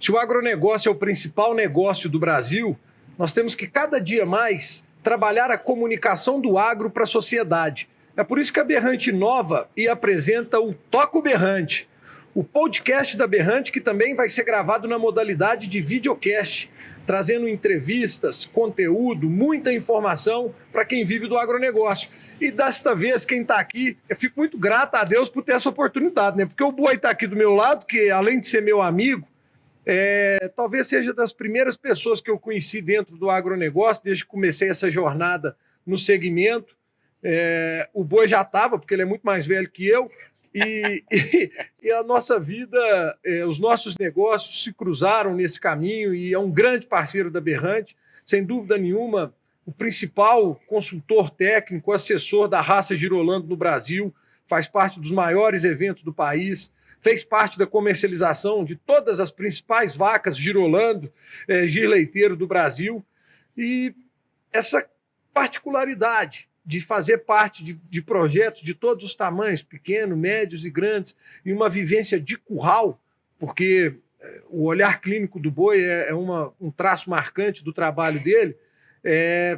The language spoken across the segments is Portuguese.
Se o agronegócio é o principal negócio do Brasil, nós temos que cada dia mais trabalhar a comunicação do agro para a sociedade. É por isso que a Berrante inova e apresenta o Toca o Berrante, o podcast da Berrante, que também vai ser gravado na modalidade de videocast, trazendo entrevistas, conteúdo, muita informação para quem vive do agronegócio. E desta vez, quem está aqui, eu fico muito grato a Deus por ter essa oportunidade, né? Porque o Boi está aqui do meu lado, que além de ser meu amigo, talvez seja das primeiras pessoas que eu conheci dentro do agronegócio, desde que comecei essa jornada no segmento. O Boi já estava, porque ele é muito mais velho que eu, e a nossa vida, os nossos negócios se cruzaram nesse caminho e é um grande parceiro da Berrante, sem dúvida nenhuma, o principal consultor técnico, assessor da raça Girolando no Brasil, faz parte dos maiores eventos do país, fez parte da comercialização de todas as principais vacas Girolando, Girleiteiro do Brasil, e essa particularidade de fazer parte de projetos de todos os tamanhos, pequenos, médios e grandes, e uma vivência de curral, porque o olhar clínico do Boi é um traço marcante do trabalho dele,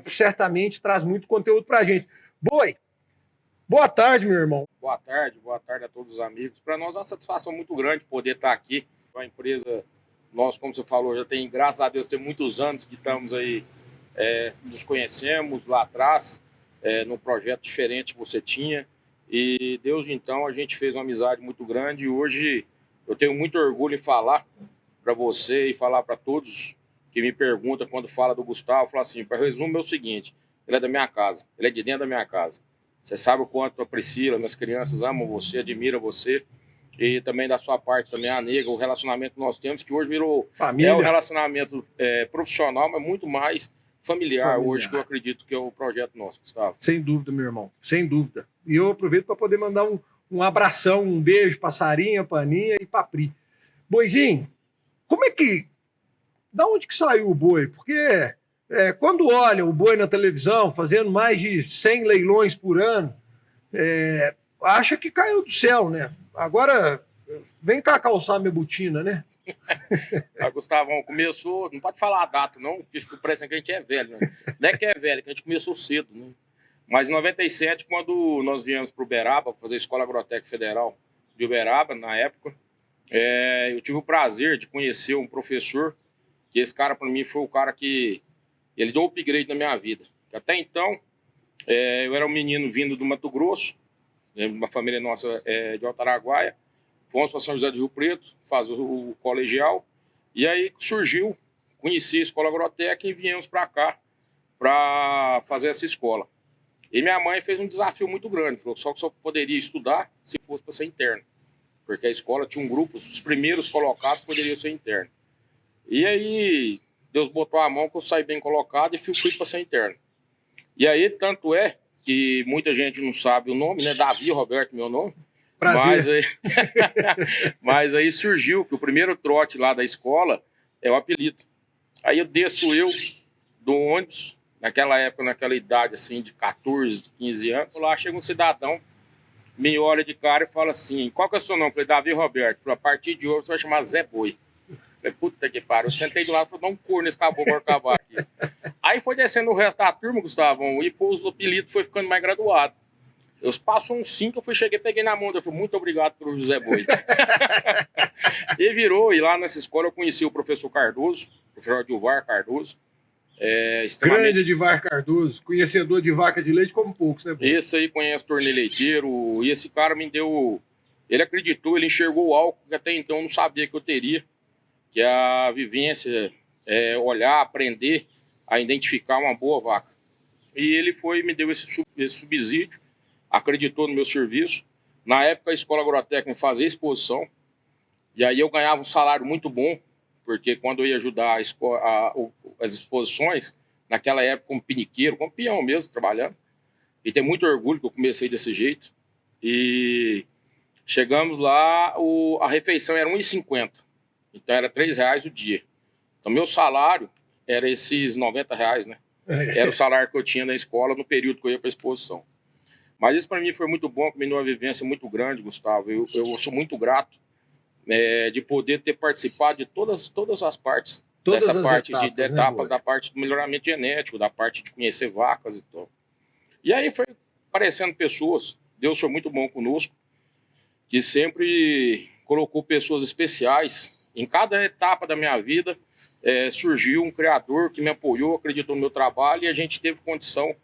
certamente traz muito conteúdo para a gente. Boi, boa tarde, meu irmão. Boa tarde a todos os amigos. Para nós é uma satisfação muito grande poder estar aqui. A empresa, nós, como você falou, já tem, graças a Deus, tem muitos anos que estamos aí, nos conhecemos lá atrás, num projeto diferente que você tinha. E desde então a gente fez uma amizade muito grande e hoje eu tenho muito orgulho em falar para você e falar para todos que me perguntam quando fala do Gustavo, fala assim, para resumir é o seguinte, ele é da minha casa, ele é de dentro da minha casa. Você sabe o quanto a Priscila, minhas crianças amam você, admiram você, e também da sua parte também a Nega, o relacionamento que nós temos, que hoje virou família. Um relacionamento profissional, mas muito mais familiar hoje, que eu acredito que é o projeto nosso, Gustavo. Sem dúvida, meu irmão, sem dúvida. E eu aproveito para poder mandar um abração, um beijo para Sarinha, para Aninha e para Pri. Boizinho, da onde que saiu o Boi? Porque quando olha o Boi na televisão fazendo mais de 100 leilões por ano, acha que caiu do céu, né? Agora, vem cá calçar minha botina, né? Gustavão, começou, não pode falar a data não, porque parece que a gente é velho, né? Não é que é velho, que a gente começou cedo, né? Mas em 97, quando nós viemos para Uberaba, fazer a Escola Agrotécnica Federal de Uberaba, na época, eu tive o prazer de conhecer um professor, que esse cara, para mim, foi o cara que ele deu um upgrade na minha vida. Até então, eu era um menino vindo do Mato Grosso, uma família nossa de Altaraguaia, fomos para São José do Rio Preto, fazer o colegial, e aí surgiu, conheci a Escola Agrotécnica e viemos para cá para fazer essa escola. E minha mãe fez um desafio muito grande, falou que só poderia estudar se fosse para ser interno, porque a escola tinha um grupo, os primeiros colocados poderiam ser interno. E aí, Deus botou a mão que eu saí bem colocado e fui para ser interno. E aí, tanto é que muita gente não sabe o nome, né? Davi Roberto, meu nome. Prazer. Mas aí surgiu que o primeiro trote lá da escola é o apelido. Aí eu desço do ônibus, naquela época, naquela idade assim, de 14, 15 anos. Lá chega um cidadão, me olha de cara e fala assim, qual que é o seu nome? Eu falei, Davi Roberto. Falei, a partir de hoje você vai chamar Zé Boi. Falei, puta que pariu. Eu sentei do lado e falei, dá um corno nesse caboclo para acabar aqui. Aí foi descendo o resto da turma, Gustavo, e os apelidos foi ficando mais graduado. Eu passou uns 5, peguei na mão, eu falei, muito obrigado pelo José Boi. E virou, e lá nessa escola eu conheci o professor Cardoso, o professor Edilvar Cardoso. Grande Edilvar Cardoso, conhecedor de vaca de leite como poucos, né? Esse aí conhece torneleiteiro, e esse cara me deu, ele acreditou, ele enxergou algo que até então eu não sabia que eu teria, que é a vivência, olhar, aprender a identificar uma boa vaca. E ele me deu esse subsídio, acreditou no meu serviço. Na época a Escola Agrotécnica fazia exposição, e aí eu ganhava um salário muito bom, porque quando eu ia ajudar as exposições, naquela época como piniqueiro, como peão mesmo, trabalhando, e tenho muito orgulho que eu comecei desse jeito. E chegamos lá, a refeição era R$1,50, então era R$3 o dia. Então meu salário era esses R$90, né? Era o salário que eu tinha na escola no período que eu ia para a exposição. Mas isso para mim foi muito bom, que me deu uma vivência muito grande, Gustavo. Eu sou muito grato de poder ter participado de todas as partes Todas dessa as parte etapas, de né, etapas Boi? da parte do melhoramento genético, da parte de conhecer vacas e tal. E aí foi aparecendo pessoas, Deus foi muito bom conosco, que sempre colocou pessoas especiais. Em cada etapa da minha vida, surgiu um criador que me apoiou, acreditou no meu trabalho, e a gente teve condição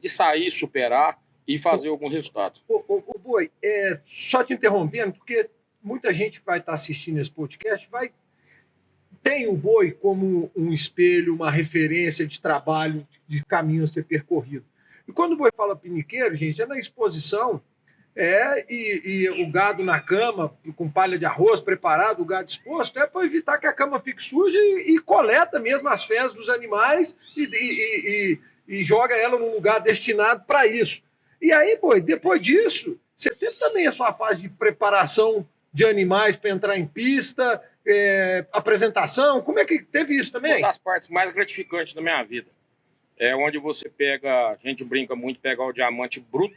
de sair, superar e fazer algum resultado. Ô, Boi, só te interrompendo, porque muita gente que vai estar assistindo esse podcast tem o Boi como um espelho, uma referência de trabalho, de caminho a ser percorrido. E quando o Boi fala piniqueiro, gente, é na exposição, e o gado na cama, com palha de arroz preparado, o gado exposto, é para evitar que a cama fique suja e coleta mesmo as fezes dos animais e joga ela num lugar destinado para isso. E aí, Boi, depois disso, você teve também a sua fase de preparação de animais para entrar em pista, apresentação, como é que teve isso também? Uma das partes mais gratificantes da minha vida é onde você pega, a gente brinca muito, pegar o diamante bruto.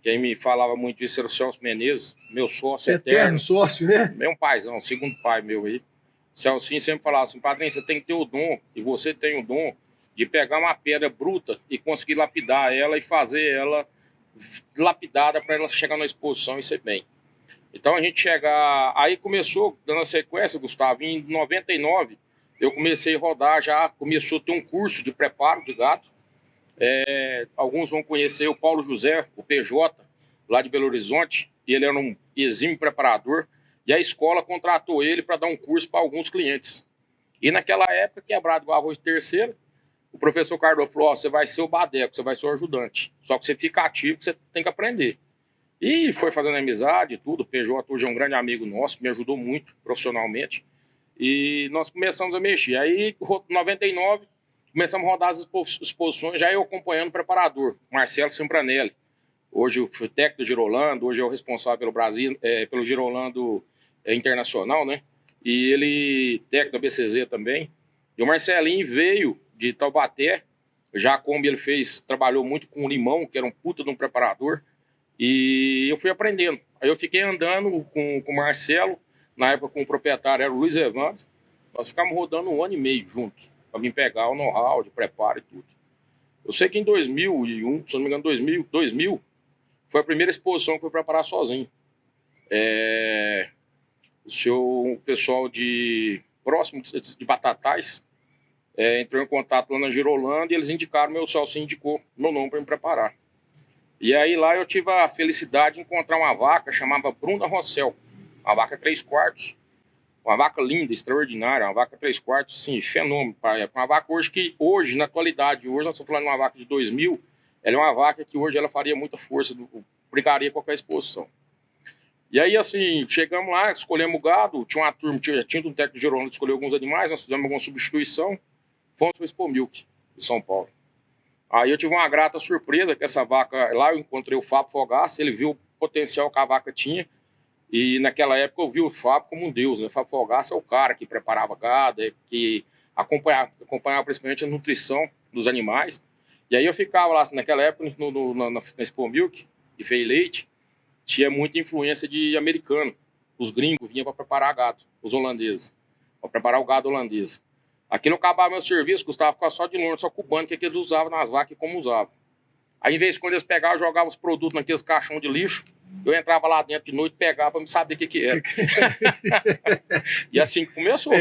Quem me falava muito isso era o Celso Menezes, meu sócio eterno. Sócio, né? Meu paizão, segundo pai meu aí. Celcinho sempre falava assim, padrinho, você tem que ter o dom, e você tem o dom de pegar uma pedra bruta e conseguir lapidar ela e fazer ela lapidada para ela chegar na exposição e ser bem. Então a gente chegar... Aí começou, dando a sequência, Gustavo, em 99, eu comecei a rodar já, começou a ter um curso de preparo de gado. Alguns vão conhecer o Paulo José, o PJ, lá de Belo Horizonte, e ele era um exímio preparador, e a escola contratou ele para dar um curso para alguns clientes. E naquela época, quebrado igual arroz de terceiro, o professor Carlos falou, você vai ser o badeco, você vai ser o ajudante, só que você fica ativo, você tem que aprender. E foi fazendo amizade e tudo, o PJ hoje é um grande amigo nosso, me ajudou muito profissionalmente, e nós começamos a mexer. Aí, em 99, começamos a rodar as exposições, já eu acompanhando o preparador, Marcelo Sempranelli. Hoje eu fui técnico do Girolando, hoje é o responsável pelo Brasil, pelo Girolando Internacional, né? E ele, técnico da BCZ também. E o Marcelinho veio de Taubaté, já como ele trabalhou muito com o Limão, que era um puta de um preparador, e eu fui aprendendo. Aí eu fiquei andando com o Marcelo, na época com o proprietário era o Luiz Evandro, nós ficamos rodando 1 ano e meio juntos, para vir pegar o know-how de preparo e tudo. Eu sei que em 2001, se não me engano, 2000 foi a primeira exposição que eu fui preparar sozinho. O pessoal próximo de Batatais entrou em contato lá na Girolanda e eles indicaram, meu Celcinho indicou meu nome para me preparar. E aí lá eu tive a felicidade de encontrar uma vaca chamada Bruna Rossel, uma vaca 3/4, uma vaca linda, extraordinária, uma vaca 3/4, sim, fenômeno para a época. Uma vaca hoje, na atualidade, hoje nós estamos falando de uma vaca de 2000, ela é uma vaca que hoje ela faria muita força, brigaria qualquer exposição. E aí, assim, chegamos lá, escolhemos o gado, tinha uma turma, tinha um técnico de Girolando que escolheu alguns animais, nós fizemos alguma substituição, fomos para o Expo Milk, de São Paulo. Aí eu tive uma grata surpresa que essa vaca, lá eu encontrei o Fábio Fogaça, ele viu o potencial que a vaca tinha, e naquela época eu vi o Fábio como um deus, né? O Fábio Fogaça é o cara que preparava gado, que acompanhava principalmente a nutrição dos animais. E aí eu ficava lá, assim, naquela época, na Expo Milk, de feio e leite, tinha muita influência de americano. Os gringos vinham para preparar gado, os holandeses, para preparar o gado holandês. Aquilo acabava meu serviço, custava ficar só de longe, só cubando o que eles usavam nas vacas e como usavam. Aí, em vez de quando eles pegavam, jogavam os produtos naqueles caixões de lixo, eu entrava lá dentro de noite, pegava para me saber o que era. E assim que começou.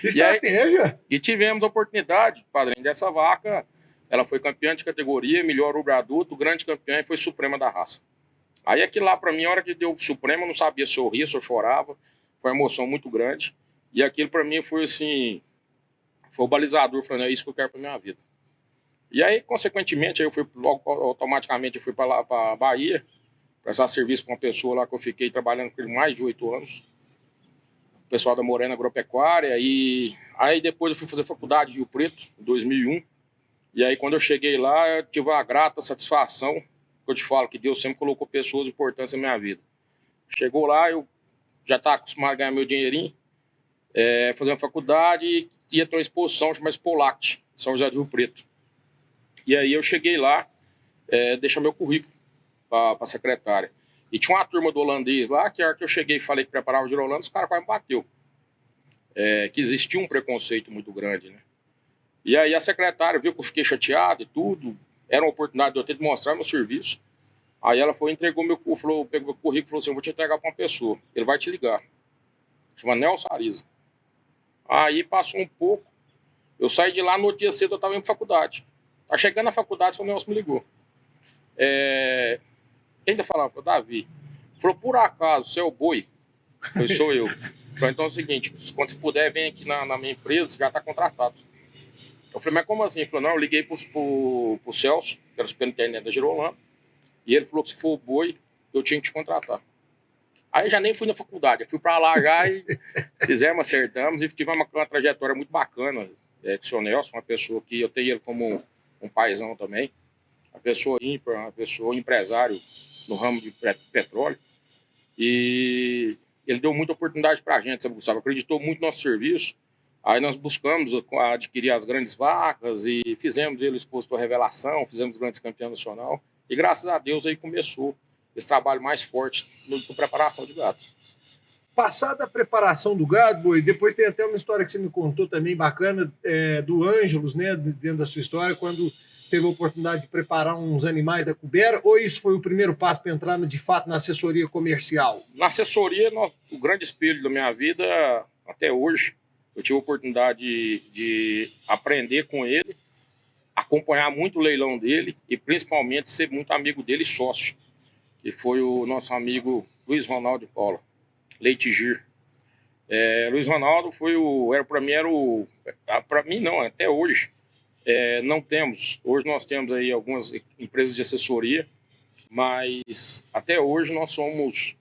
Estratégia. E tivemos a oportunidade, padrinho, dessa vaca, ela foi campeã de categoria, melhor rubro adulto, grande campeã e foi suprema da raça. Aí aquilo lá, para mim, a hora que deu o supremo, eu não sabia se eu ria, se eu chorava, foi uma emoção muito grande. E aquilo para mim foi assim, foi o balizador, falando, é isso que eu quero para minha vida. E aí, consequentemente, aí eu fui automaticamente eu fui para lá, para Bahia, prestar serviço para uma pessoa lá que eu fiquei trabalhando com ele mais de 8 anos. O pessoal da Morena Agropecuária. E aí depois eu fui fazer faculdade em Rio Preto, em 2001. E aí quando eu cheguei lá, eu tive uma grata satisfação, que eu te falo que Deus sempre colocou pessoas importantes na minha vida. Chegou lá, eu já estava acostumado a ganhar meu dinheirinho, fazer uma faculdade e ia ter uma exposição chamada Expolact, em São José do Rio Preto. E aí eu cheguei lá, deixar meu currículo para a secretária. E tinha uma turma do holandês lá, que a hora que eu cheguei e falei que preparava o Girolando, os caras quase me bateu. Que existia um preconceito muito grande, né? E aí a secretária viu que eu fiquei chateado e tudo, era uma oportunidade de eu ter de mostrar meu serviço. Aí ela foi, pegou meu currículo e falou assim, eu vou te entregar para uma pessoa, ele vai te ligar. Chama Nelson Ariza. Aí passou um pouco, eu saí de lá, no outro dia cedo eu estava indo para faculdade. Tá chegando na faculdade, o Nelson me ligou. Quem tá falando? Foi o Davi. Falou, por acaso, você é o Boi? Eu sou eu. Falei, então é o seguinte, quando você puder, vem aqui na minha empresa, já está contratado. Eu falei, mas como assim? Ele falou, não, eu liguei pro Celso, que era o superintendente da Girolando, e ele falou que se for o Boi, eu tinha que te contratar. Aí eu já nem fui na faculdade, eu fui para lá já e fizemos, acertamos, e tivemos uma trajetória muito bacana, com o seu Nelson, uma pessoa que eu tenho ele como um paizão também, uma pessoa ímpar, uma pessoa empresário no ramo de petróleo, e ele deu muita oportunidade para a gente, sabe, Gustavo? Acreditou muito no nosso serviço. Aí nós buscamos adquirir as grandes vacas e fizemos ele exposto à revelação, fizemos grandes campeão nacional. E graças a Deus aí começou esse trabalho mais forte na preparação de gado. Passada a preparação do gado, Boi, depois tem até uma história que você me contou também bacana, do Ângelos, né, dentro da sua história, quando teve a oportunidade de preparar uns animais da Cubera, ou isso foi o primeiro passo para entrar, de fato, na assessoria comercial? Na assessoria, o grande espelho da minha vida, até hoje, eu tive a oportunidade de aprender com ele, acompanhar muito o leilão dele e, principalmente, ser muito amigo dele e sócio, que foi o nosso amigo Luiz Ronaldo de Paula, Leite Gir. Luiz Ronaldo para mim não, até hoje, não temos. Hoje nós temos aí algumas empresas de assessoria, mas até hoje nós somos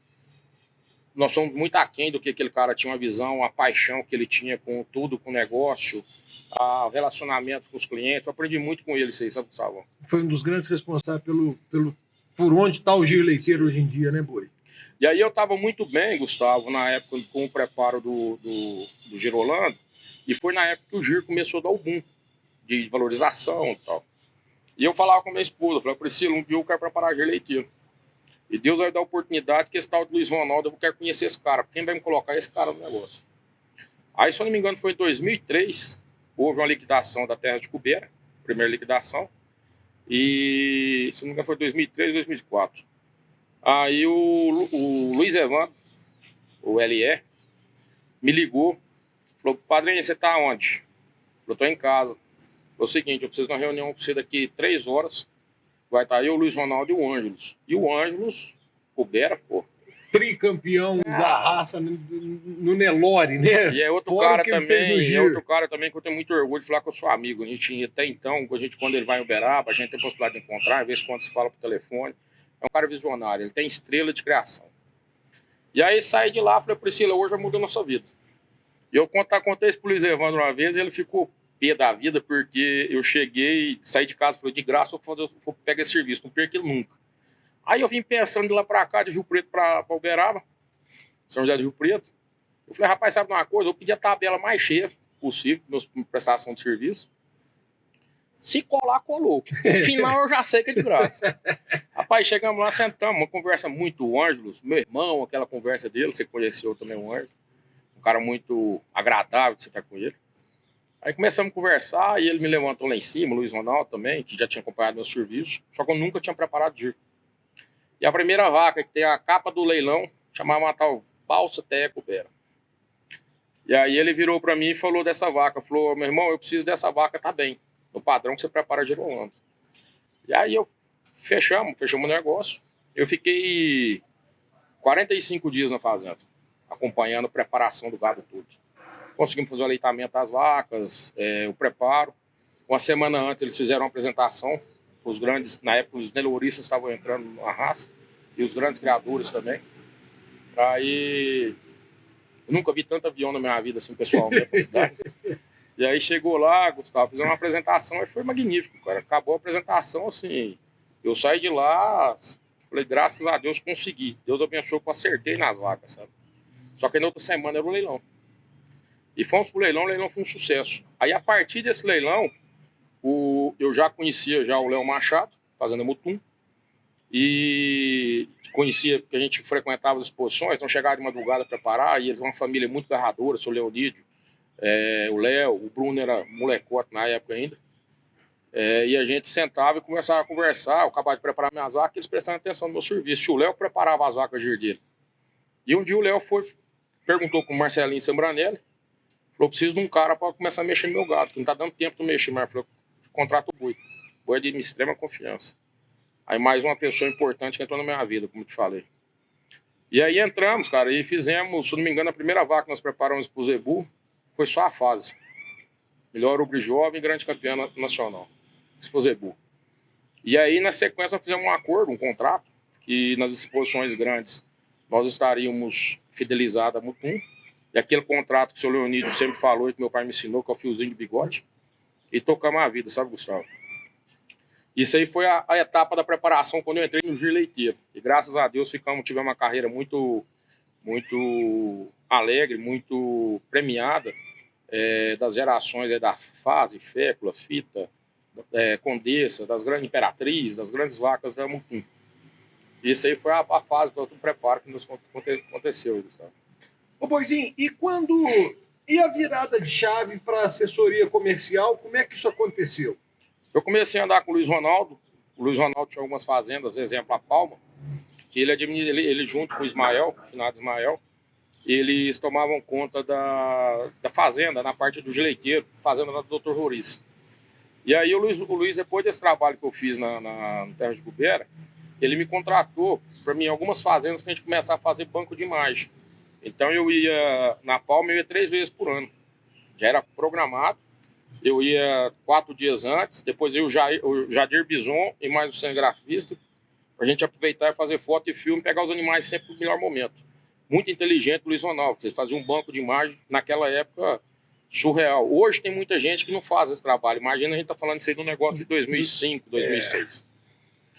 muito aquém do que aquele cara tinha, uma visão, a paixão que ele tinha com tudo, com o negócio, o relacionamento com os clientes. Eu aprendi muito com ele, isso aí, sabe, Gustavo? Foi um dos grandes responsáveis por onde está o Gir Leiteiro hoje em dia, né, Boi? E aí eu estava muito bem, Gustavo, na época com o preparo do Girolando, e foi na época que o Gir começou a dar o boom de valorização e tal. E eu falava com a minha esposa, eu falei, Priscila, um dia eu quero preparar Gir Leiteiro. E Deus vai dar a oportunidade que esse tal de Luiz Ronaldo, eu quero conhecer esse cara. Quem vai me colocar é esse cara no negócio. Aí, se eu não me engano, foi em 2003, houve uma liquidação da terra de Cubera, primeira liquidação. E, se não me engano, foi 2003, 2004. Aí o Luiz Evandro, o LE, me ligou, falou, padrinho, você tá onde? Eu tô em casa. Foi o seguinte, eu preciso de uma reunião com você daqui 3 horas. Vai estar eu, o Luiz Ronaldo e o Ângelos. E o Ângelos, Cubera, pô. Tricampeão da raça no Nelore, né? E é outro cara também que eu tenho muito orgulho de falar que eu sou amigo. A gente, até então, quando ele vai em Uberaba, a gente tem a possibilidade de encontrar, às vezes quando se fala por telefone. É um cara visionário, ele tem estrela de criação. E aí saí de lá, falei, Priscila, hoje vai mudar a nossa vida. E eu contei isso pro Luiz Evandro uma vez, e ele ficou pé da vida, porque eu cheguei, saí de casa, falei, de graça, eu vou pegar esse serviço, não perco ele nunca. Aí eu vim pensando de lá pra cá, de Rio Preto pra Uberaba, São José do Rio Preto. Eu falei, rapaz, sabe uma coisa? Eu pedi a tabela mais cheia possível, minha prestação de serviço. Se colar, colou. No final eu já sei que é de graça. Rapaz, chegamos lá, sentamos, uma conversa muito, o Ângelos, meu irmão, aquela conversa dele, você conheceu também o Ângelos, um cara muito agradável de você estar com ele. Aí começamos a conversar e ele me levantou lá em cima, o Luiz Ronaldo também, que já tinha acompanhado meu serviço, só que eu nunca tinha preparado Gir. E a primeira vaca, que tem a capa do leilão, chamava uma tal Balsa Teia Cubera. E aí ele virou para mim e falou dessa vaca, falou, meu irmão, eu preciso dessa vaca, tá bem, no padrão que você prepara Girolando. E aí fechamos o negócio. Eu fiquei 45 dias na fazenda, acompanhando a preparação do gado tudo. Conseguimos fazer o aleitamento das vacas, o preparo. Uma semana antes eles fizeram uma apresentação para os grandes, na época os neloristas estavam entrando na raça, e os grandes criadores também. Aí eu nunca vi tanto avião na minha vida assim, pessoalmente, na cidade. E aí chegou lá, Gustavo, fizemos uma apresentação e foi magnífico, cara. Acabou a apresentação, assim, eu saí de lá, falei, graças a Deus consegui. Deus abençoou que eu acertei nas vacas, sabe? Só que na outra semana era o leilão. E fomos pro leilão, o leilão foi um sucesso. Aí a partir desse leilão, eu já conhecia o Léo Machado, Fazenda Mutum, e conhecia, porque a gente frequentava as exposições, então chegava de madrugada a preparar, e eles uma família muito garradora, o seu Leonídio, o Léo, o Bruno era molecote na época ainda, e a gente sentava e começava a conversar, eu acabava de preparar minhas vacas, eles prestando atenção no meu serviço. O Léo preparava as vacas de herdeiro. E um dia o Léo perguntou com o Marcelinho Sambranelli, falou, preciso de um cara para começar a mexer no meu gado, que não está dando tempo de mexer, mas falou, contrato o boi. Boi é de extrema confiança. Aí mais uma pessoa importante que entrou na minha vida, como eu te falei. E aí entramos, cara, e fizemos, se não me engano, a primeira vaca que nós preparamos pro Zebu foi só a fase. Melhor ubre jovem, grande campeã nacional. Expo Zebu. E aí, na sequência, nós fizemos um acordo, um contrato, que nas exposições grandes nós estaríamos fidelizados a Mutum. E aquele contrato que o seu Leonídio sempre falou e que meu pai me ensinou, que é o fiozinho de bigode. E tocamos a vida, sabe, Gustavo? Isso aí foi a etapa da preparação quando eu entrei no giro leiteiro. E graças a Deus tivemos uma carreira muito alegre, muito premiada, das gerações da fase, fécula, fita, condessa, das grandes imperatriz, das grandes vacas da Mutum. Isso aí foi a fase do preparo que nos aconteceu, Gustavo. Ô Boizinho, e a virada de chave para assessoria comercial, como é que isso aconteceu? Eu comecei a andar com o Luiz Ronaldo. O Luiz Ronaldo tinha algumas fazendas, exemplo, a Palma, que ele junto com o Ismael, o finado Ismael, eles tomavam conta da fazenda, na parte do leiteiro, fazenda do Dr. Roriz. E aí o Luiz, depois desse trabalho que eu fiz na Terra de Gubera, ele me contratou para mim algumas fazendas para a gente começar a fazer banco de imagem. Então eu ia, na Palma, eu ia 3 vezes por ano. Já era programado. Eu ia 4 dias antes, depois eu o Jadir Bison e mais o cinegrafista, para a gente aproveitar e fazer foto e filme, pegar os animais sempre no melhor momento. Muito inteligente o Luiz Ronaldo, eles faziam um banco de imagem naquela época surreal. Hoje tem muita gente que não faz esse trabalho. Imagina a gente tá falando isso aí de um negócio de 2005, 2006.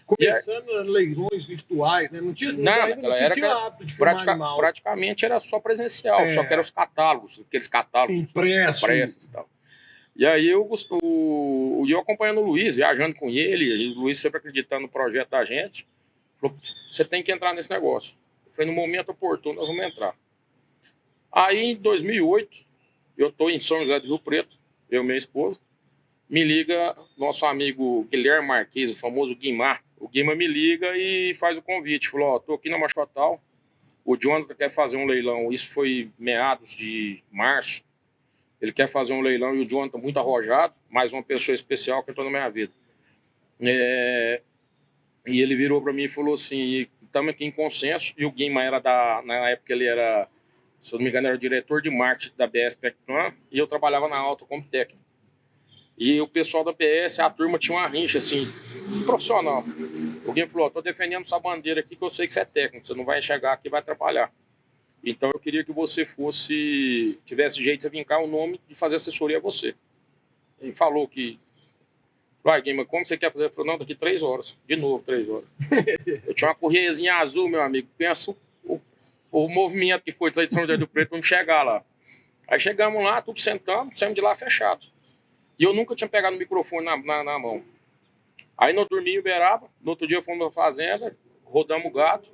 Começando leilões virtuais, né? Não tinha hábito de filmar animal. Praticamente era só presencial, só que eram os catálogos, aqueles catálogos impressos e tal. E aí eu acompanhando o Luiz, viajando com ele, o Luiz sempre acreditando no projeto da gente, falou, você tem que entrar nesse negócio. Eu falei, no momento oportuno nós vamos entrar. Aí em 2008, eu estou em São José do Rio Preto, eu e minha esposa, me liga nosso amigo Guilherme Marques, o famoso Guimar. O Guimar me liga e faz o convite, falou, estou aqui na Machotal, o Jonathan quer fazer um leilão, isso foi meados de março. Ele quer fazer um leilão e o Jonathan muito arrojado, mais uma pessoa especial que entrou na minha vida. E ele virou para mim e falou assim, estamos aqui em consenso, e o Guima na época ele era, se eu não me engano, era o diretor de marketing da BS Pecplan, e eu trabalhava na Alta como técnico. E o pessoal da BS, a turma tinha uma rincha, assim, profissional. O Guima falou, estou defendendo sua bandeira aqui, que eu sei que você é técnico, você não vai chegar aqui e vai atrapalhar. Então eu queria que você tivesse jeito de vincar o nome de fazer assessoria a você. Ele falou que, vai, Guima, como você quer fazer? Ele falou, não, daqui 3 horas. De novo, 3 horas. Eu tinha uma correiazinha azul, meu amigo. Pensa o movimento que foi de sair de São José do Preto para me chegar lá. Aí chegamos lá, tudo sentando, saímos de lá fechado. E eu nunca tinha pegado o microfone na mão. Aí nós dormimos em Uberaba, no outro dia fomos na fazenda, rodamos o gado.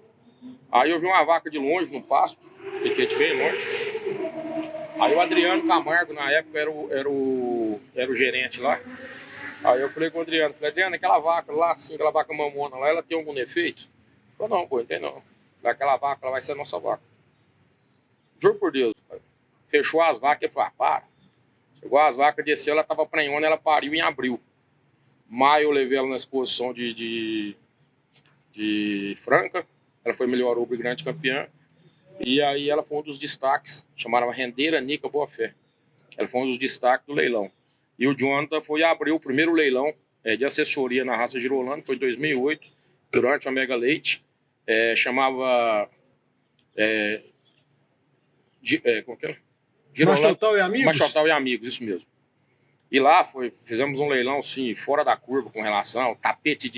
Aí eu vi uma vaca de longe, no pasto, piquete bem longe. Aí o Adriano Camargo, na época, era o gerente lá. Aí eu falei com o Adriano, Adriano, aquela vaca lá, assim, aquela vaca mamona lá, ela tem algum defeito? Ele falou, não, pô, não tem não. Falei, aquela vaca, ela vai ser a nossa vaca. Juro por Deus. Fechou as vacas e falou, para. Chegou as vacas, desceu, ela tava prenhona, ela pariu em abril. Maio eu levei ela na exposição de Franca. Ela foi melhor ubre grande campeã. E aí ela foi um dos destaques, chamaram Rendeira Nica Boa Fé. Ela foi um dos destaques do leilão. E o Jonathan foi abrir o primeiro leilão de assessoria na raça Girolando, foi em 2008, durante a Mega Leite. Chamava... como que é? Machotal e Amigos? Machotal e Amigos, isso mesmo. E lá fizemos um leilão, assim, fora da curva com relação, tapete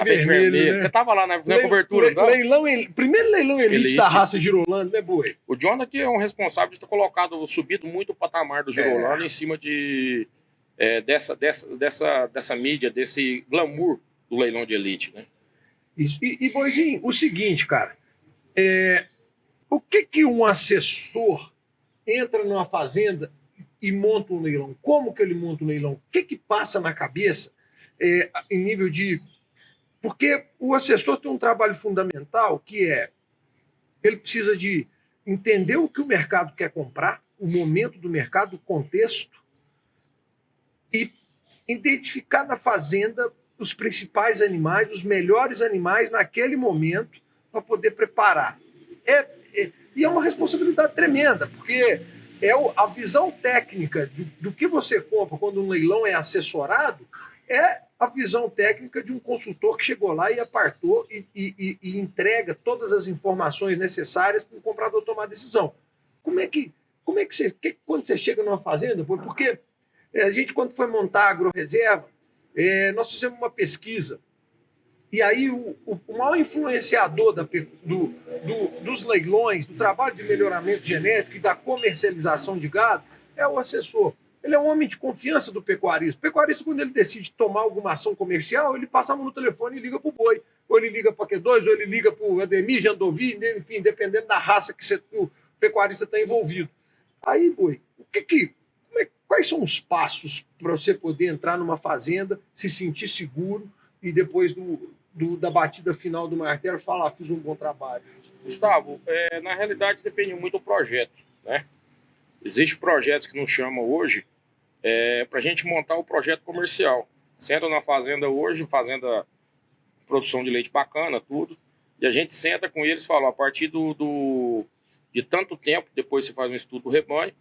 vermelho. Né? Você tava lá na cobertura, não? Primeiro leilão elite da raça Girolando, né, Boi? O Jonathan que é um responsável de ter subido muito o patamar do Girolando em cima dessa mídia, desse glamour do leilão de elite, né? Isso. E Boizinho, o seguinte, cara, o que um assessor entra numa fazenda e monta um leilão? Como que ele monta um leilão? O que passa na cabeça em nível de... Porque o assessor tem um trabalho fundamental que ele precisa de entender o que o mercado quer comprar, o momento do mercado, o contexto, e identificar na fazenda os principais animais, os melhores animais naquele momento para poder preparar. E é uma responsabilidade tremenda, porque a visão técnica do que você compra quando um leilão é assessorado é a visão técnica de um consultor que chegou lá e apartou e entrega todas as informações necessárias para o comprador tomar a decisão. Como é que você, quando você chega numa fazenda, porque a gente, quando foi montar a agroreserva, nós fizemos uma pesquisa, e aí o maior influenciador dos leilões, do trabalho de melhoramento genético e da comercialização de gado é o assessor. Ele é um homem de confiança do pecuarista. O pecuarista, quando ele decide tomar alguma ação comercial, ele passa a mão no telefone e liga para o boi, ou ele liga para Q2, ou ele liga para o Ademir, Jandovi, enfim, dependendo da raça que o pecuarista está envolvido. Aí, boi, quais são os passos para você poder entrar numa fazenda, se sentir seguro e depois da batida final do martelo falar, fiz um bom trabalho? Gustavo, na realidade depende muito do projeto, né? Existem projetos que nos chamam hoje para a gente montar o projeto comercial. Senta na fazenda hoje, fazenda produção de leite bacana, tudo, e a gente senta com eles e fala, a partir de tanto tempo, depois você faz um estudo do rebanho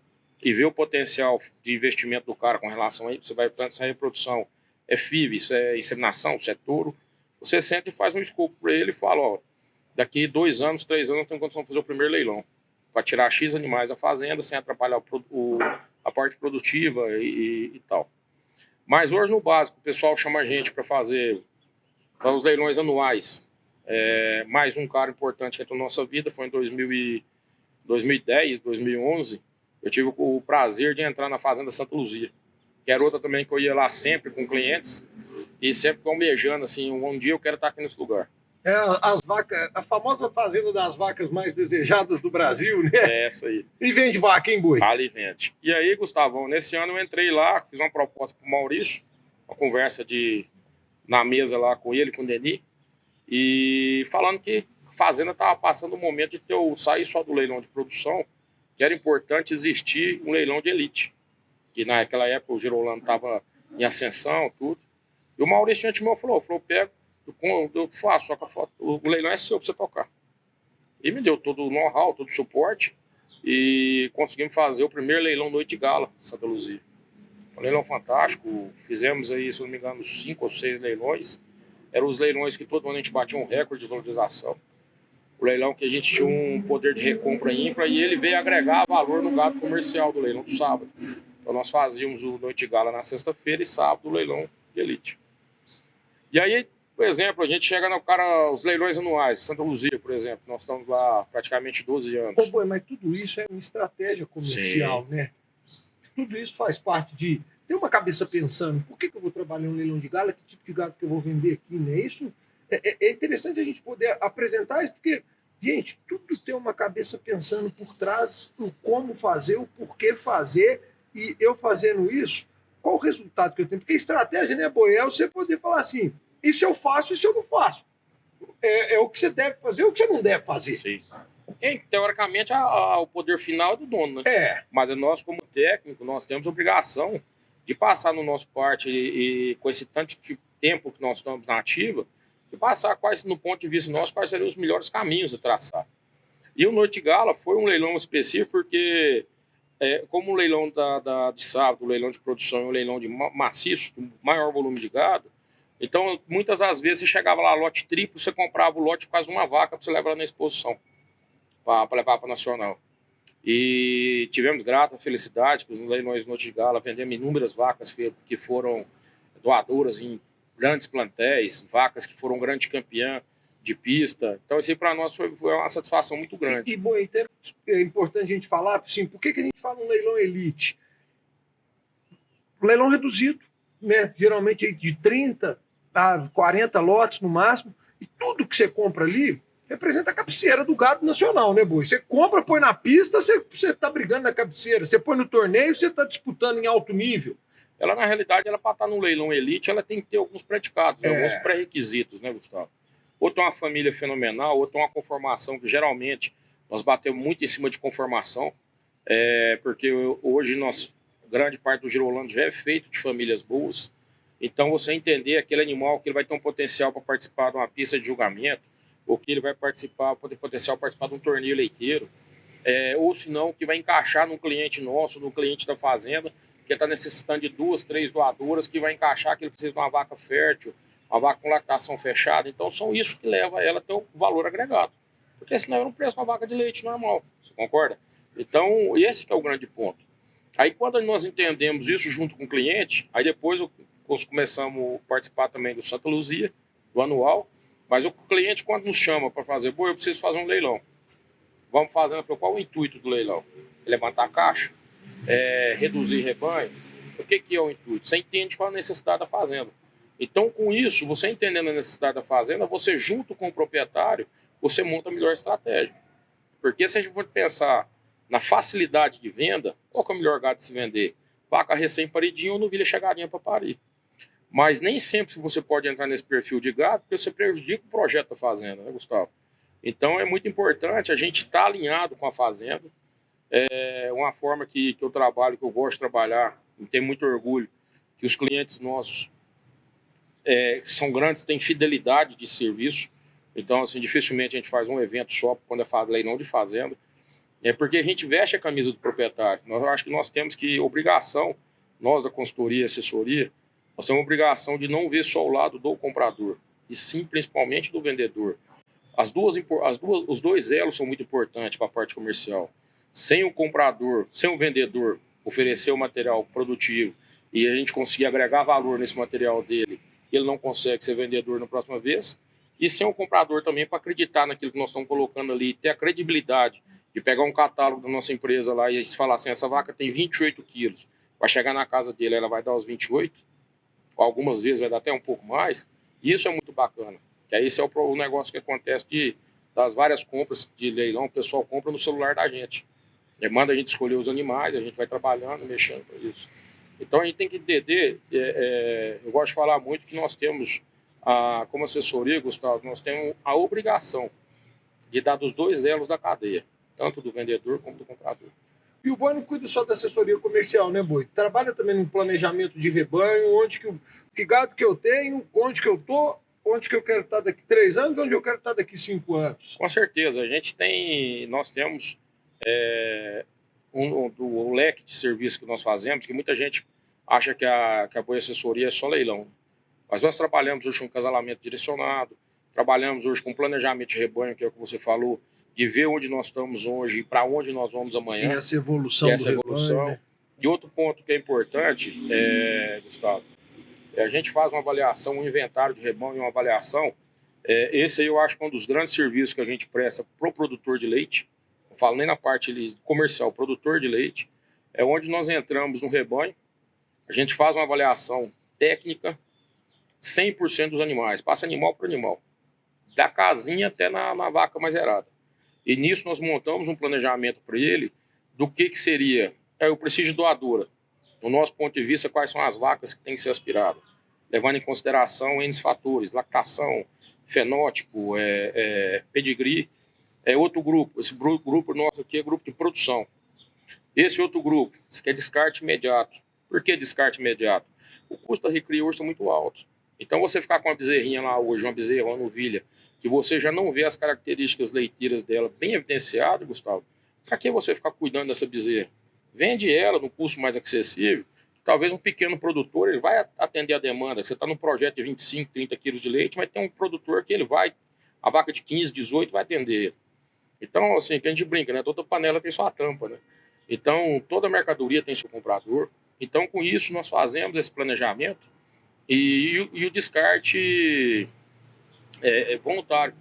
e vê o potencial de investimento do cara com relação a isso, você vai tanto essa reprodução, é FIV, isso é inseminação, isso é touro, você senta e faz um escopo para ele e fala, ó, daqui 2 anos, 3 anos eu tenho condição de fazer o primeiro leilão, para tirar X animais da fazenda sem atrapalhar a parte produtiva e tal. Mas hoje no básico, o pessoal chama a gente para fazer os leilões anuais. Mais um cara importante que entrou na nossa vida foi em 2010, 2011. Eu tive o prazer de entrar na Fazenda Santa Luzia, que era outra também que eu ia lá sempre com clientes e sempre almejando assim, um dia eu quero estar aqui nesse lugar. A famosa fazenda das vacas mais desejadas do Brasil, né? É essa aí. E vende vaca, hein, boi? Ali vende. E aí, Gustavão, nesse ano eu entrei lá, fiz uma proposta para o Maurício, uma conversa na mesa lá com ele, com o Denis, e falando que a fazenda estava passando o momento de eu sair só do leilão de produção, que era importante existir um leilão de elite, que naquela época o Girolando estava em ascensão, tudo. E o Maurício antes meu falou, pego, eu faço, só que o leilão é seu para você tocar. E me deu todo o know-how, todo o suporte, e conseguimos fazer o primeiro leilão Noite de Gala, Santa Luzia. Um leilão fantástico, fizemos aí, se não me engano, 5 ou 6 leilões. Eram os leilões que todo ano a gente batia um recorde de valorização. O leilão que a gente tinha um poder de recompra ímpar e ele veio agregar valor no gado comercial do leilão do sábado. Então nós fazíamos o Noite de Gala na sexta-feira e sábado o leilão de elite. E aí, por exemplo, a gente chega os leilões anuais, Santa Luzia, por exemplo, nós estamos lá praticamente 12 anos. Pô, boi, mas tudo isso é uma estratégia comercial, né? Tudo isso faz parte de ter uma cabeça pensando, por que eu vou trabalhar um leilão de gala, que tipo de gado que eu vou vender aqui, né? Isso é interessante a gente poder apresentar isso, porque, gente, tudo tem uma cabeça pensando por trás, o como fazer, o porquê fazer, e eu fazendo isso, qual o resultado que eu tenho? Porque estratégia, né, boi, é você poder falar assim, isso eu faço, isso eu não faço. É o que você deve fazer, o que você não deve fazer. Sim. Teoricamente, o poder final é do dono, né? Mas nós, como técnico, nós temos obrigação de passar no nosso parte e com esse tanto de tempo que nós estamos na ativa, de passar no ponto de vista nosso, quais seriam os melhores caminhos a traçar. E o Noite de Gala foi um leilão específico porque, como o leilão de sábado, o leilão de produção e o leilão de maciço, de maior volume de gado, então, muitas das vezes, você chegava lá, lote triplo, você comprava o lote por causa de uma vaca para você levar na exposição, para levar para a Nacional. E tivemos grata felicidade que os leilões Noite de Gala vendemos inúmeras vacas que foram doadoras em grandes plantéis, vacas que foram grande campeã de pista. Então, isso para nós foi uma satisfação muito grande. E bom, então, é importante a gente falar, assim, por que a gente fala um leilão elite? Um leilão reduzido, né? Geralmente de 30 a 40 lotes no máximo, E tudo que você compra ali representa a cabeceira do gado nacional, né, Boi? Você compra, põe na pista, você tá brigando na cabeceira. Você põe no torneio, você tá disputando em alto nível. Ela, na realidade, ela para estar num leilão elite, ela tem que ter alguns predicados, né? Alguns pré-requisitos, né, Gustavo? Ou tem uma família fenomenal, ou tem uma conformação que geralmente nós batemos muito em cima de conformação, porque hoje grande parte do Girolando já é feito de famílias boas. Então, você entender aquele animal que ele vai ter um potencial para participar de uma pista de julgamento, ou que ele vai participar, ter potencial para participar de um torneio leiteiro, ou se não, que vai encaixar num cliente nosso, num cliente da fazenda, que está necessitando de 2, 3 doadoras, que vai encaixar que ele precisa de uma vaca fértil, uma vaca com lactação fechada. Então, são isso que leva ela a ter um valor agregado. Porque senão era um preço de uma vaca de leite normal, você concorda? Então, esse que é o grande ponto. Aí, quando nós entendemos isso junto com o cliente, aí depois nós começamos a participar também do Santa Luzia, do anual, mas o cliente, quando nos chama para fazer, eu preciso fazer um leilão. Vamos fazendo, eu falei, qual o intuito do leilão? Levantar a caixa? Reduzir rebanho? O que é o intuito? Você entende qual é a necessidade da fazenda. Então, com isso, você entendendo a necessidade da fazenda, você junto com o proprietário, você monta a melhor estratégia. Porque se a gente for pensar na facilidade de venda, qual que é o melhor gado de se vender? Vaca recém-paridinha ou novilha chegadinha para parir. Mas nem sempre você pode entrar nesse perfil de gado, porque você prejudica o projeto da fazenda, né, Gustavo? Então, é muito importante a gente estar alinhado com a fazenda. É uma forma que eu trabalho, que eu gosto de trabalhar, e tenho muito orgulho, que os clientes nossos são grandes, têm fidelidade de serviço. Então, assim, dificilmente a gente faz um evento só quando é leilão de fazenda. É porque a gente veste a camisa do proprietário. Eu acho que nós temos obrigação, nós da consultoria e assessoria, nós temos a obrigação de não ver só o lado do comprador, e sim, principalmente, do vendedor. Os dois elos são muito importantes para a parte comercial. Sem o comprador, sem o vendedor oferecer o material produtivo e a gente conseguir agregar valor nesse material dele, ele não consegue ser vendedor na próxima vez. E sem o comprador também para acreditar naquilo que nós estamos colocando ali, ter a credibilidade de pegar um catálogo da nossa empresa lá e falar assim, essa vaca tem 28 quilos, vai chegar na casa dele, ela vai dar os 28, algumas vezes vai dar até um pouco mais. Isso é muito bacana. Que aí esse é o negócio que acontece das várias compras de leilão, o pessoal compra no celular da gente. Manda a gente escolher os animais, a gente vai trabalhando, mexendo para isso. Então a gente tem que entender, eu gosto de falar muito que nós temos, como assessoria, Gustavo, nós temos a obrigação de dar dos dois elos da cadeia, tanto do vendedor como do comprador. E o Boi não cuida só da assessoria comercial, né, Boi? Trabalha também no planejamento de rebanho, que gado que eu tenho, onde que eu tô, onde que eu quero estar daqui 3 anos, onde eu quero estar daqui 5 anos. Com certeza, nós temos o leque de serviços que nós fazemos, que muita gente acha que a Boi Assessoria é só leilão. Mas nós trabalhamos hoje com casalamento direcionado, trabalhamos hoje com planejamento de rebanho, que é o que você falou, de ver onde nós estamos hoje e para onde nós vamos amanhã. E essa evolução do rebanho, né? E outro ponto que é importante, Gustavo, a gente faz uma avaliação, um inventário de rebanho e uma avaliação. Esse aí eu acho que é um dos grandes serviços que a gente presta para o produtor de leite. Não falo nem na parte comercial, produtor de leite. É onde nós entramos no rebanho, a gente faz uma avaliação técnica, 100% dos animais, passa animal por animal, da casinha até na vaca mais errada. E nisso nós montamos um planejamento para ele do que seria. Eu preciso de doadora. No nosso ponto de vista, quais são as vacas que têm que ser aspiradas, levando em consideração N fatores, lactação, fenótipo, pedigree. Outro grupo, esse grupo nosso aqui é grupo de produção. Esse outro grupo, isso aqui é descarte imediato. Por que descarte imediato? O custo da recria hoje está muito alto. Então, você ficar com uma bezerrinha lá hoje, uma bezerra, uma novilha, que você já não vê as características leiteiras dela bem evidenciadas, Gustavo, para que você ficar cuidando dessa bezerra? Vende ela no custo mais acessível, que talvez um pequeno produtor ele vai atender a demanda. Você está num projeto de 25, 30 quilos de leite, mas tem um produtor que a vaca de 15, 18 vai atender. Então, assim, que a gente brinca, né? Toda panela tem sua tampa, né? Então, toda mercadoria tem seu comprador. Então, com isso, nós fazemos esse planejamento e o descarte é voluntário.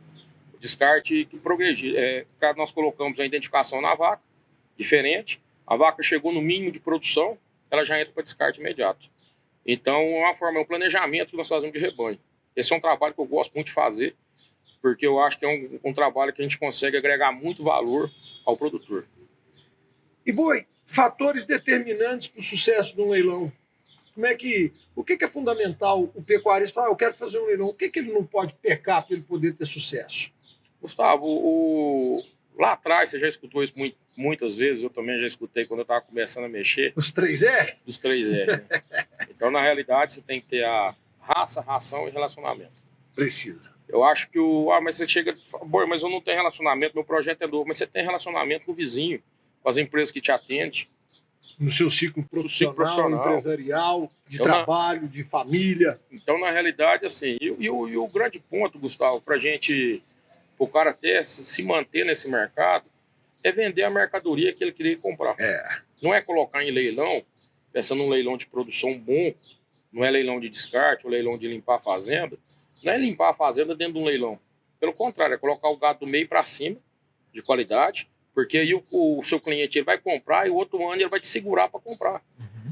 O descarte que progredir. Nós colocamos a identificação na vaca, diferente. A vaca chegou no mínimo de produção, ela já entra para descarte imediato. Então, é um planejamento que nós fazemos de rebanho. Esse é um trabalho que eu gosto muito de fazer. porque eu acho que é um trabalho que a gente consegue agregar muito valor ao produtor. E, Boi, fatores determinantes para o sucesso de um leilão. O que é fundamental o pecuarista falar, eu quero fazer um leilão, o que ele não pode pecar para ele poder ter sucesso? Gustavo, lá atrás, você já escutou isso muitas vezes, eu também já escutei quando eu estava começando a mexer. Os 3R? Dos 3R. Né? Então, na realidade, você tem que ter a raça, ração e relacionamento. Precisa. Eu acho que mas você chega e fala, Boi, mas eu não tenho relacionamento, meu projeto é novo, mas você tem relacionamento com o vizinho, com as empresas que te atendem. No seu ciclo profissional, empresarial, de então, trabalho, de família. Então, na realidade, assim, e o grande ponto, Gustavo, para o cara até se manter nesse mercado, é vender a mercadoria que ele queria comprar. Não é colocar em leilão, pensando num leilão de produção bom, não é leilão de descarte, ou leilão de limpar a fazenda, não é limpar a fazenda dentro de um leilão. Pelo contrário, é colocar o gado do meio para cima, de qualidade, porque aí o seu cliente ele vai comprar e o outro ano ele vai te segurar para comprar.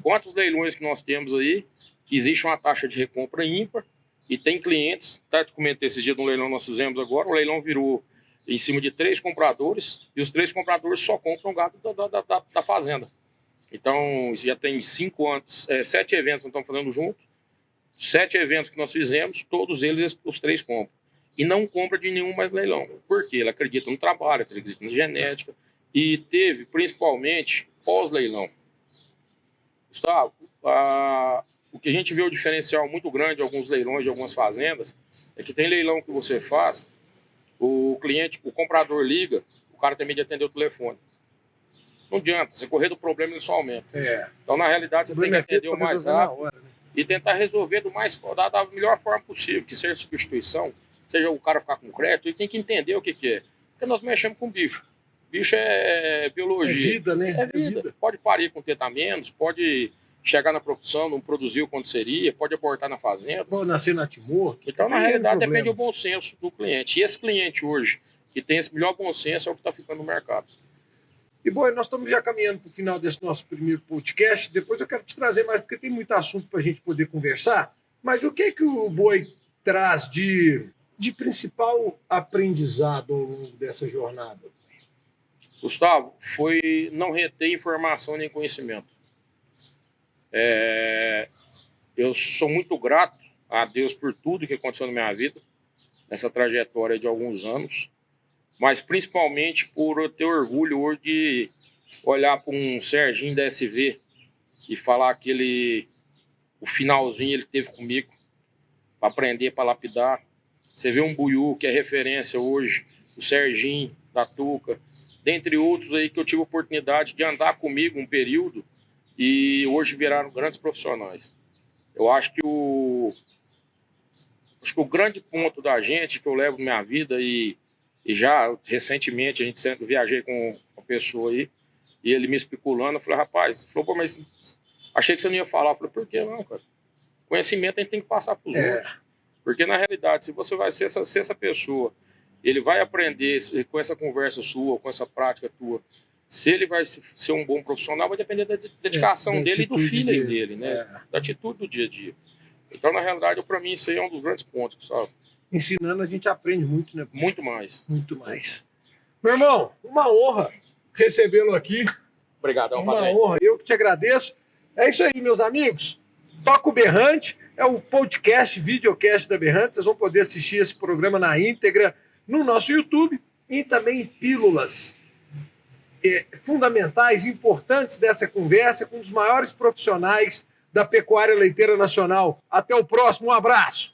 Quantos leilões que nós temos aí, que existe uma taxa de recompra ímpar, e tem clientes, tá? Eu comentei esse dia no leilão que nós fizemos agora, o leilão virou em cima de 3 compradores, e os 3 compradores só compram o gado da fazenda. Então, já tem 7 eventos que nós estamos fazendo junto, 7 eventos que nós fizemos, todos eles, os 3 compram. E não compra de nenhum mais leilão. Por quê? Ele acredita no trabalho, ele acredita na genética. E teve, principalmente, pós-leilão. Gustavo, o que a gente vê o diferencial muito grande de alguns leilões de algumas fazendas é que tem leilão que você faz, o comprador liga, o cara tem medo de atender o telefone. Não adianta, você correr do problema, ele só aumenta. Então, na realidade, você tem que atender o mais rápido e tentar resolver da melhor forma possível, que seja substituição, seja o cara ficar com crédito, ele tem que entender o que é. Porque nós mexemos com bicho. Bicho é biologia. É vida, né? É vida. Pode parir com tetamentos, pode chegar na produção, não produziu quando seria, pode abortar na fazenda. Pode nascer natimorto. Então, na realidade, depende do bom senso do cliente. E esse cliente hoje, que tem esse melhor bom senso, é o que está ficando no mercado. E, Boi, nós estamos já caminhando para o final desse nosso primeiro podcast. Depois eu quero te trazer mais, porque tem muito assunto para a gente poder conversar. Mas o que o Boi traz de principal aprendizado ao longo dessa jornada? Gustavo, foi não reter informação nem conhecimento. Eu sou muito grato a Deus por tudo que aconteceu na minha vida, nessa trajetória de alguns anos, mas principalmente por eu ter orgulho hoje de olhar para um Serginho da SV e falar que o finalzinho ele teve comigo, para aprender, para lapidar. Você vê um Buiú, que é referência hoje, o Serginho da Tuca, dentre outros aí que eu tive a oportunidade de andar comigo um período e hoje viraram grandes profissionais. Eu acho que o grande ponto da gente, que eu levo na minha vida, e já recentemente a gente sempre viajei com uma pessoa aí, e ele me especulando, eu falei, rapaz, pô, mas achei que você não ia falar. Eu falei, por que não, cara? Conhecimento a gente tem que passar para os outros. Porque, na realidade, se você vai ser essa pessoa, ele vai aprender com essa conversa sua, com essa prática tua. Se ele vai ser um bom profissional, vai depender da dedicação dele e do feeling dele, né? Da atitude do dia a dia. Então, na realidade, para mim, isso aí é um dos grandes pontos, sabe? Ensinando, a gente aprende muito, né? Muito mais. Muito mais. Meu irmão, uma honra recebê-lo aqui. Obrigadão, Uma honra. Eu que te agradeço. É isso aí, meus amigos. Toca o Berrante. É o podcast, videocast da Berrante. Vocês vão poder assistir esse programa na íntegra no nosso YouTube e também em pílulas fundamentais, importantes dessa conversa com um dos maiores profissionais da pecuária leiteira nacional. Até o próximo, um abraço!